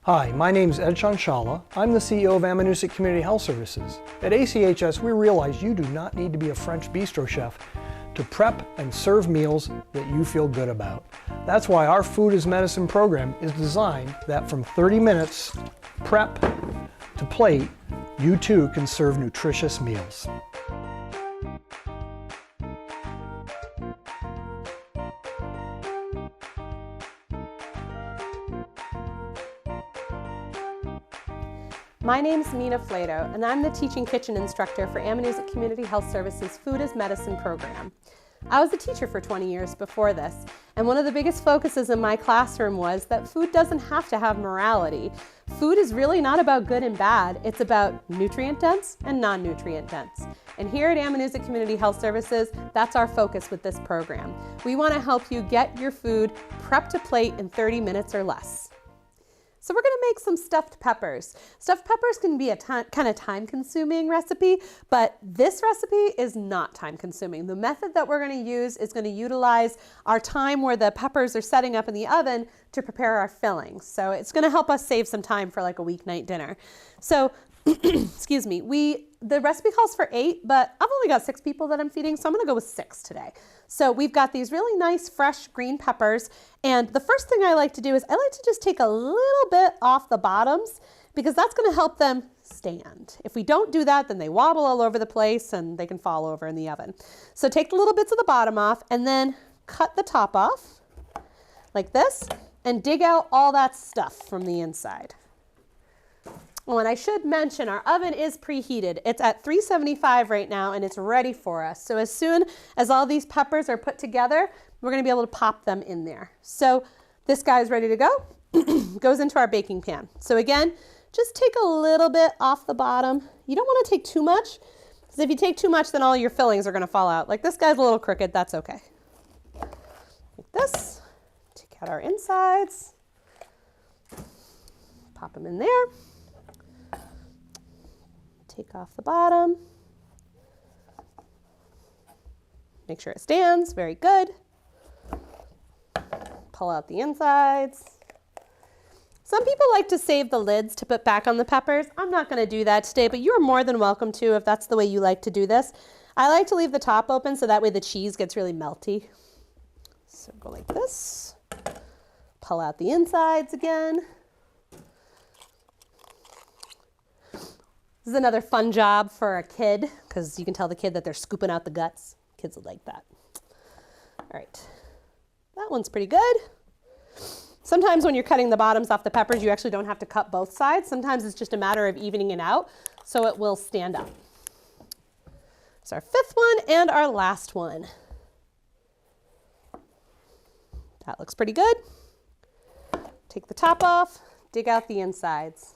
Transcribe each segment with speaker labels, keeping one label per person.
Speaker 1: Hi, my name is Ed Shanshala. I'm the CEO of Ammonoosuc Community Health Services. At ACHS, we realize you do not need to be a French bistro chef to prep and serve meals that you feel good about. That's why our Food is Medicine program is designed that from 30 minutes prep to plate, you too can serve nutritious meals.
Speaker 2: My name's Mina Flato, and I'm the teaching kitchen instructor for Ammonoosuc Community Health Services Food is Medicine program. I was a teacher for 20 years before this, and one of the biggest focuses in my classroom was that food doesn't have to have morality. Food is really not about good and bad, it's about nutrient dense and non-nutrient dense. And here at Ammonoosuc Community Health Services, that's our focus with this program. We want to help you get your food prepped to plate in 30 minutes or less. So we're going to make some stuffed peppers. Stuffed peppers can be a kind of time-consuming recipe, but this recipe is not time-consuming. The method that we're going to use is going to utilize our time where the peppers are setting up in the oven to prepare our fillings. So it's going to help us save some time for like a weeknight dinner. So, excuse me, the recipe calls for 8, but I've only got 6 people that I'm feeding, so I'm going to go with 6 today. So we've got these really nice fresh green peppers, and the first thing I like to do is I like to just take a little bit off the bottoms because that's going to help them stand. If we don't do that, then they wobble all over the place and they can fall over in the oven. So take the little bits of the bottom off and then cut the top off like this and dig out all that stuff from the inside. Oh, and I should mention our oven is preheated. It's at 375 right now and it's ready for us. So as soon as all these peppers are put together, we're going to be able to pop them in there. So this guy is ready to go. Goes into our baking pan. So again, just take a little bit off the bottom. You don't want to take too much because if you take too much, then all your fillings are going to fall out. Like this guy's a little crooked, that's okay. Like this, take out our insides, pop them in there. Take off the bottom. Make sure it stands, very good. Pull out the insides. Some people like to save the lids to put back on the peppers. I'm not going to do that today, but you're more than welcome to if that's the way you like to do this. I like to leave the top open so that way the cheese gets really melty. So go like this. Pull out the insides again. This is another fun job for a kid because you can tell the kid that they're scooping out the guts. Kids would like that. All right, that one's pretty good. Sometimes when you're cutting the bottoms off the peppers, you actually don't have to cut both sides. Sometimes it's just a matter of evening it out so it will stand up. It's our 5th one and our last one. That looks pretty good. Take the top off, dig out the insides.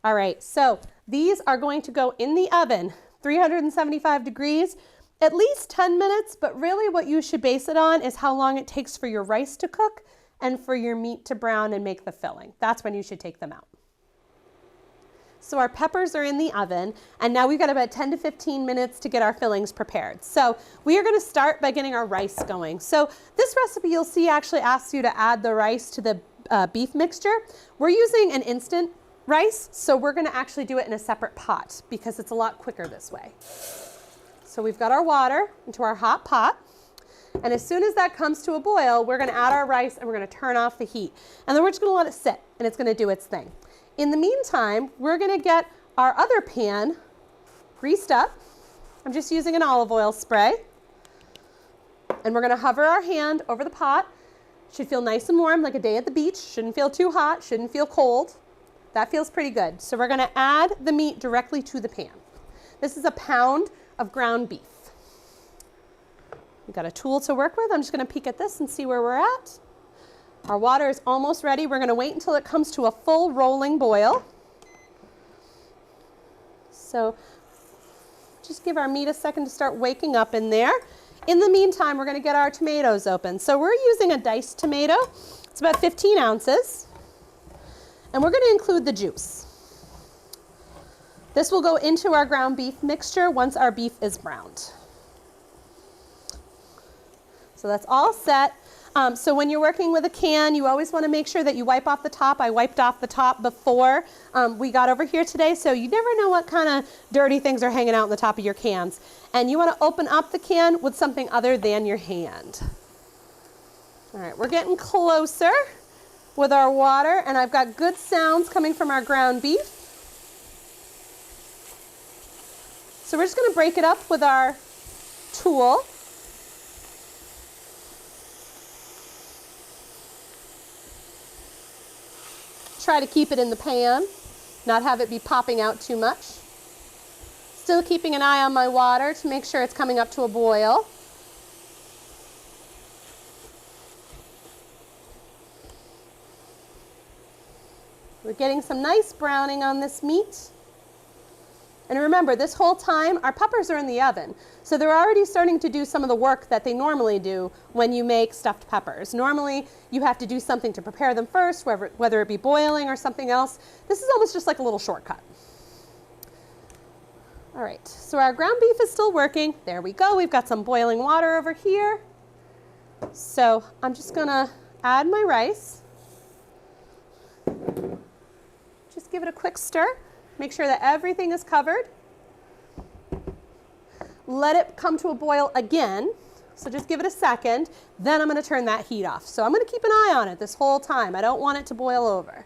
Speaker 2: All right, so these are going to go in the oven, 375 degrees, at least 10 minutes, but really what you should base it on is how long it takes for your rice to cook and for your meat to brown and make the filling. That's when you should take them out. So our peppers are in the oven, and now we've got about 10 to 15 minutes to get our fillings prepared. So we are going to start by getting our rice going. So this recipe you'll see actually asks you to add the rice to the beef mixture. We're using an instant rice, so we're going to actually do it in a separate pot because it's a lot quicker this way. So we've got our water into our hot pot, and as soon as that comes to a boil, we're going to add our rice and we're going to turn off the heat. And then we're just going to let it sit and it's going to do its thing. In the meantime, we're going to get our other pan greased up. I'm just using an olive oil spray. And we're going to hover our hand over the pot. Should feel nice and warm like a day at the beach. Shouldn't feel too hot, shouldn't feel cold. That feels pretty good. So we're going to add the meat directly to the pan. This is a pound of ground beef. We've got a tool to work with. I'm just going to peek at this and see where we're at. Our water is almost ready. We're going to wait until it comes to a full rolling boil. So just give our meat a second to start waking up in there. In the meantime, we're going to get our tomatoes open. So we're using a diced tomato. It's about 15 ounces. And we're going to include the juice. This will go into our ground beef mixture once our beef is browned. So that's all set. So when you're working with a can, you always want to make sure that you wipe off the top. I wiped off the top before we got over here today, so you never know what kind of dirty things are hanging out on the top of your cans. And you want to open up the can with something other than your hand. All right, we're getting closer with our water, and I've got good sounds coming from our ground beef. So we're just going to break it up with our tool. Try to keep it in the pan, not have it be popping out too much. Still keeping an eye on my water to make sure it's coming up to a boil. We're getting some nice browning on this meat. And remember, this whole time, our peppers are in the oven. So they're already starting to do some of the work that they normally do when you make stuffed peppers. Normally, you have to do something to prepare them first, whether it be boiling or something else. This is almost just like a little shortcut. All right, so our ground beef is still working. There we go. We've got some boiling water over here. So I'm just gonna add my rice. Just give it a quick stir. Make sure that everything is covered. Let it come to a boil again. So just give it a second. Then I'm going to turn that heat off. So I'm going to keep an eye on it this whole time. I don't want it to boil over.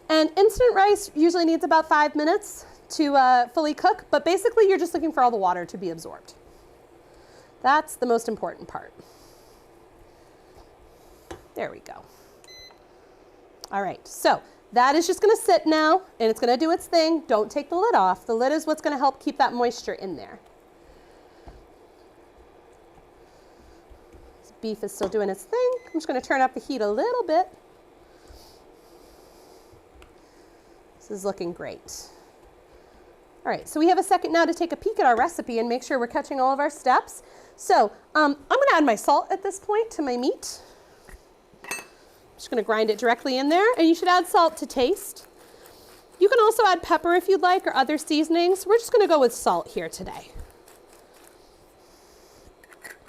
Speaker 2: And instant rice usually needs about 5 minutes to fully cook. But basically, you're just looking for all the water to be absorbed. That's the most important part. There we go. All right, so that is just going to sit now, and it's going to do its thing. Don't take the lid off. The lid is what's going to help keep that moisture in there. This beef is still doing its thing. I'm just going to turn up the heat a little bit. This is looking great. All right, so we have a second now to take a peek at our recipe and make sure we're catching all of our steps. So I'm going to add my salt at this point to my meat. Just going to grind it directly in there, and you should add salt to taste. You can also add pepper if you'd like, or other seasonings. We're just going to go with salt here today.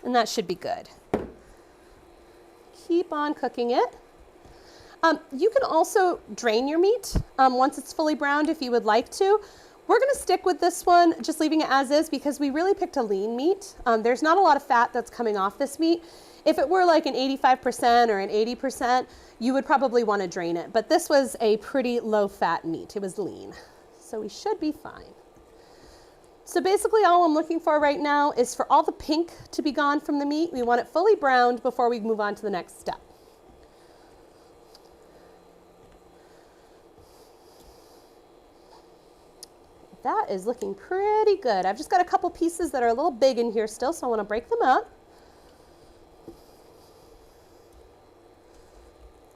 Speaker 2: And that should be good. Keep on cooking it. You can also drain your meat once it's fully browned if you would like to. We're going to stick with this one, just leaving it as is, because we really picked a lean meat. There's not a lot of fat that's coming off this meat. If it were like an 85% or an 80%, you would probably want to drain it. But this was a pretty low-fat meat. It was lean. So we should be fine. So basically all I'm looking for right now is for all the pink to be gone from the meat. We want it fully browned before we move on to the next step. That is looking pretty good. I've just got a couple pieces that are a little big in here still, so I want to break them up.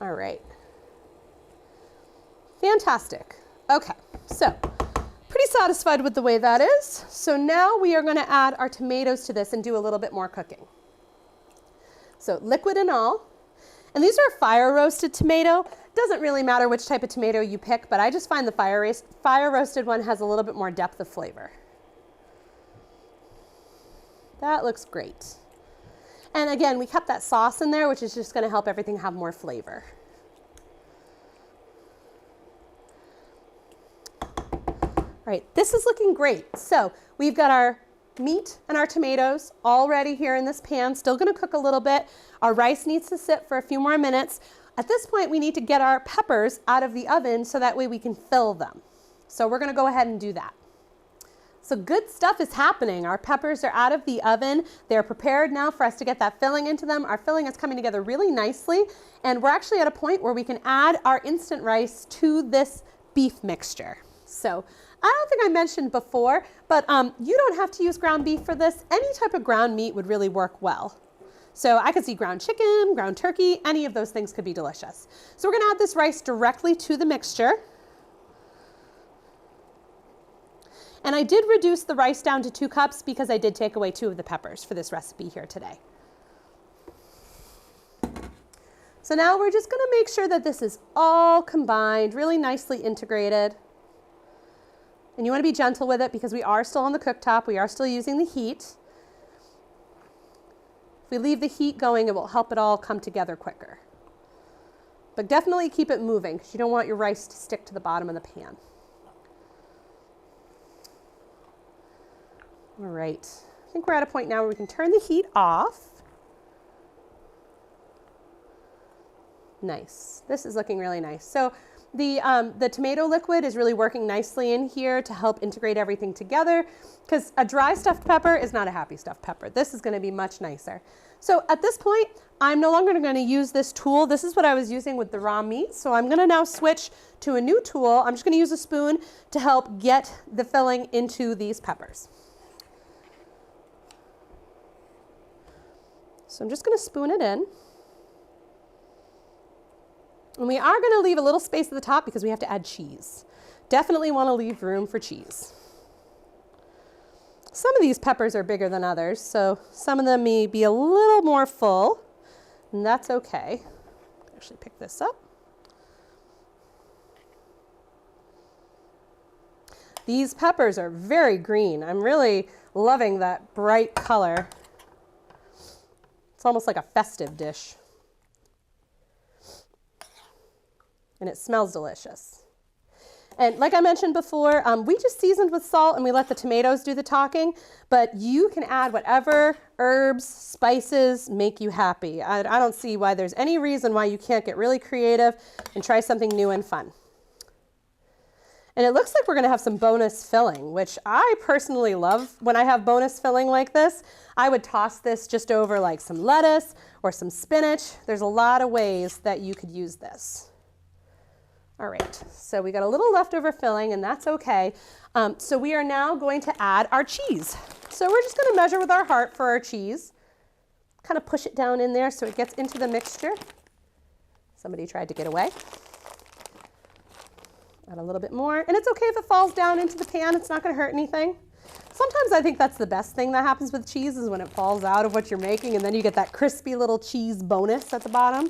Speaker 2: All right. Fantastic. Okay, so pretty satisfied with the way that is. So now we are going to add our tomatoes to this and do a little bit more cooking. So liquid and all. And these are fire roasted tomato. Doesn't really matter which type of tomato you pick, but I just find the fire roasted one has a little bit more depth of flavor. That looks great. And again, we kept that sauce in there, which is just going to help everything have more flavor. All right, this is looking great. So we've got our meat and our tomatoes all ready here in this pan. Still going to cook a little bit. Our rice needs to sit for a few more minutes. At this point, we need to get our peppers out of the oven so that way we can fill them. So we're going to go ahead and do that. So good stuff is happening. Our peppers are out of the oven. They're prepared now for us to get that filling into them. Our filling is coming together really nicely, and we're actually at a point where we can add our instant rice to this beef mixture. So I don't think I mentioned before, but you don't have to use ground beef for this. Any type of ground meat would really work well. So I could see ground chicken, ground turkey, any of those things could be delicious. So we're gonna add this rice directly to the mixture. And I did reduce the rice down to 2 cups because I did take away 2 of the peppers for this recipe here today. So now we're just gonna make sure that this is all combined, really nicely integrated. And you wanna be gentle with it because we are still on the cooktop, we are still using the heat. If we leave the heat going, it will help it all come together quicker. But definitely keep it moving because you don't want your rice to stick to the bottom of the pan. All right, I think we're at a point now where we can turn the heat off. Nice, this is looking really nice. So the tomato liquid is really working nicely in here to help integrate everything together because a dry stuffed pepper is not a happy stuffed pepper. This is going to be much nicer. So at this point, I'm no longer going to use this tool. This is what I was using with the raw meat. So I'm going to now switch to a new tool. I'm just going to use a spoon to help get the filling into these peppers. So I'm just going to spoon it in. And we are going to leave a little space at the top because we have to add cheese. Definitely want to leave room for cheese. Some of these peppers are bigger than others, so some of them may be a little more full, and that's okay. Actually pick this up. These peppers are very green. I'm really loving that bright color. It's almost like a festive dish. And it smells delicious. And like I mentioned before, we just seasoned with salt and we let the tomatoes do the talking, but you can add whatever herbs, spices make you happy. I don't see why there's any reason why you can't get really creative and try something new and fun. And it looks like we're gonna have some bonus filling, which I personally love when I have bonus filling like this. I would toss this just over like some lettuce or some spinach. There's a lot of ways that you could use this. All right, so we got a little leftover filling and that's okay. So we are now going to add our cheese. So we're just gonna measure with our heart for our cheese. Kind of push it down in there so it gets into the mixture. Somebody tried to get away. Add a little bit more, and it's okay if it falls down into the pan, it's not gonna hurt anything. Sometimes I think that's the best thing that happens with cheese is when it falls out of what you're making and then you get that crispy little cheese bonus at the bottom.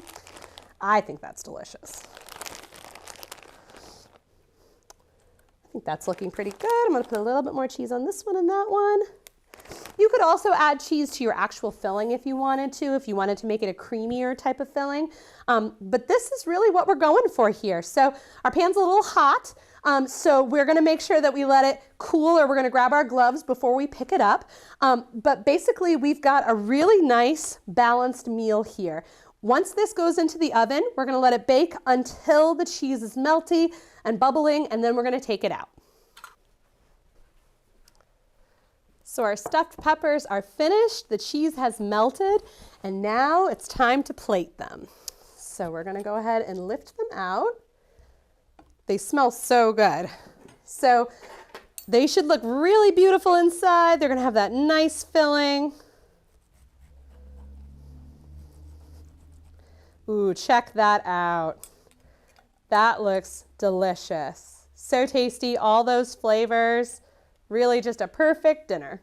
Speaker 2: I think that's delicious. I think that's looking pretty good. I'm gonna put a little bit more cheese on this one and that one. You could also add cheese to your actual filling if you wanted to make it a creamier type of filling. But this is really what we're going for here. So our pan's a little hot, so we're gonna make sure that we let it cool, or we're gonna grab our gloves before we pick it up. But basically we've got a really nice balanced meal here. Once this goes into the oven, we're gonna let it bake until the cheese is melty and bubbling, and then we're gonna take it out. So our stuffed peppers are finished, the cheese has melted, and now it's time to plate them. So we're gonna go ahead and lift them out. They smell so good. So they should look really beautiful inside. They're gonna have that nice filling. Ooh, check that out. That looks delicious. So tasty, all those flavors. Really just a perfect dinner.